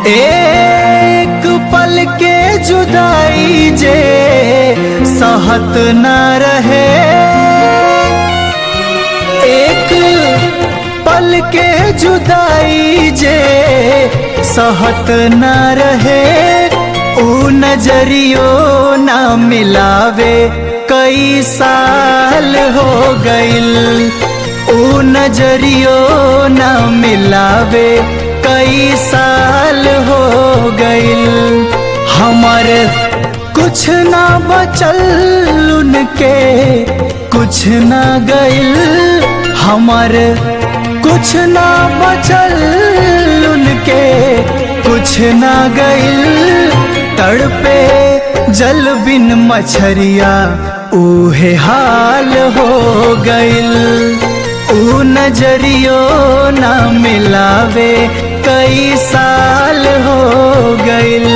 एक पल के जुदाई जे सहत न रहे, एक पल के जुदाई जे सहत न रहे। ऊ नजरियो ना मिलावे कई साल हो गइल, ऊ नजरियो ना मिलावे कई साल हो गइल। हमार कुछ ना बचल उनके कुछ ना गइल, हमार कुछ ना बचल उनके कुछ ना गइल। तड़पे जल बिन मछरिया ऊहे हाल हो गइल, ऊ नजरियो ना मिलावे कई साल हो गइल।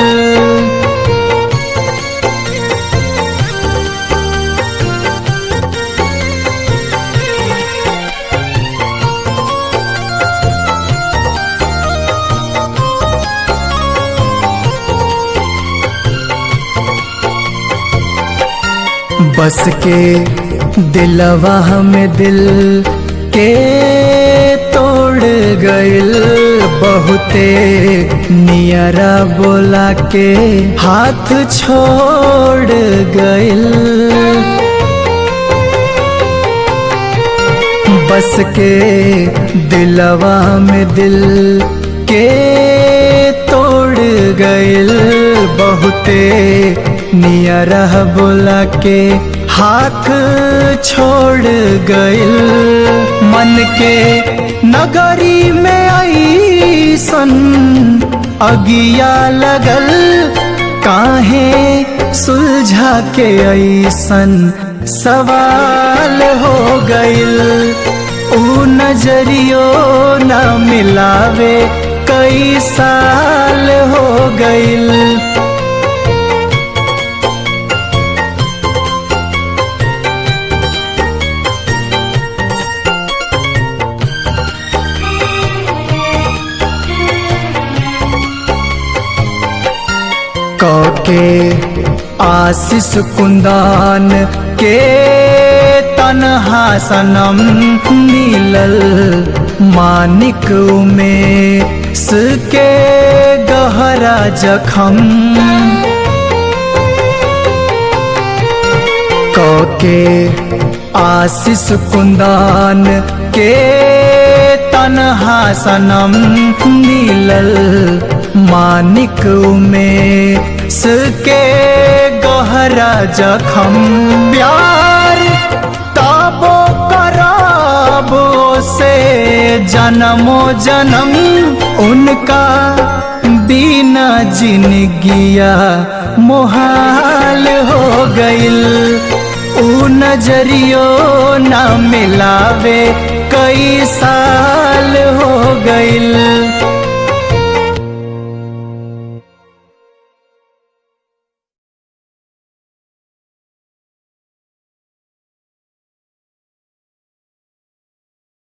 बस के दिलवा में दिल के तोड़ गइल, बहुते नियरा बोला के हाथ छोड़ गइल। बस के दिलवा में दिल के तोड़ गइल, बहुते नियरा बोला के हाथ छोड़ गइल। मन के नगरी में ऐसन अगिया लगल, काहे सुलझा के ऐसन सवाल हो गइल। ऊ नजरियो ना मिलावे कई साल हो गइल। के आशीष कुंदन के तन्हा सनम मिलल, मानिक में सके गहरा जखम। के आशीष कुंदन के तन्हा सनम मिलल, मानिक में सके गहरा जखम। प्यार ताबो कराबो से जन्मो जन्म, उनका बिना जिंदगिया मुहाल हो गइल। ऊ नजरियो ना मिलावे कई साल हो गइल।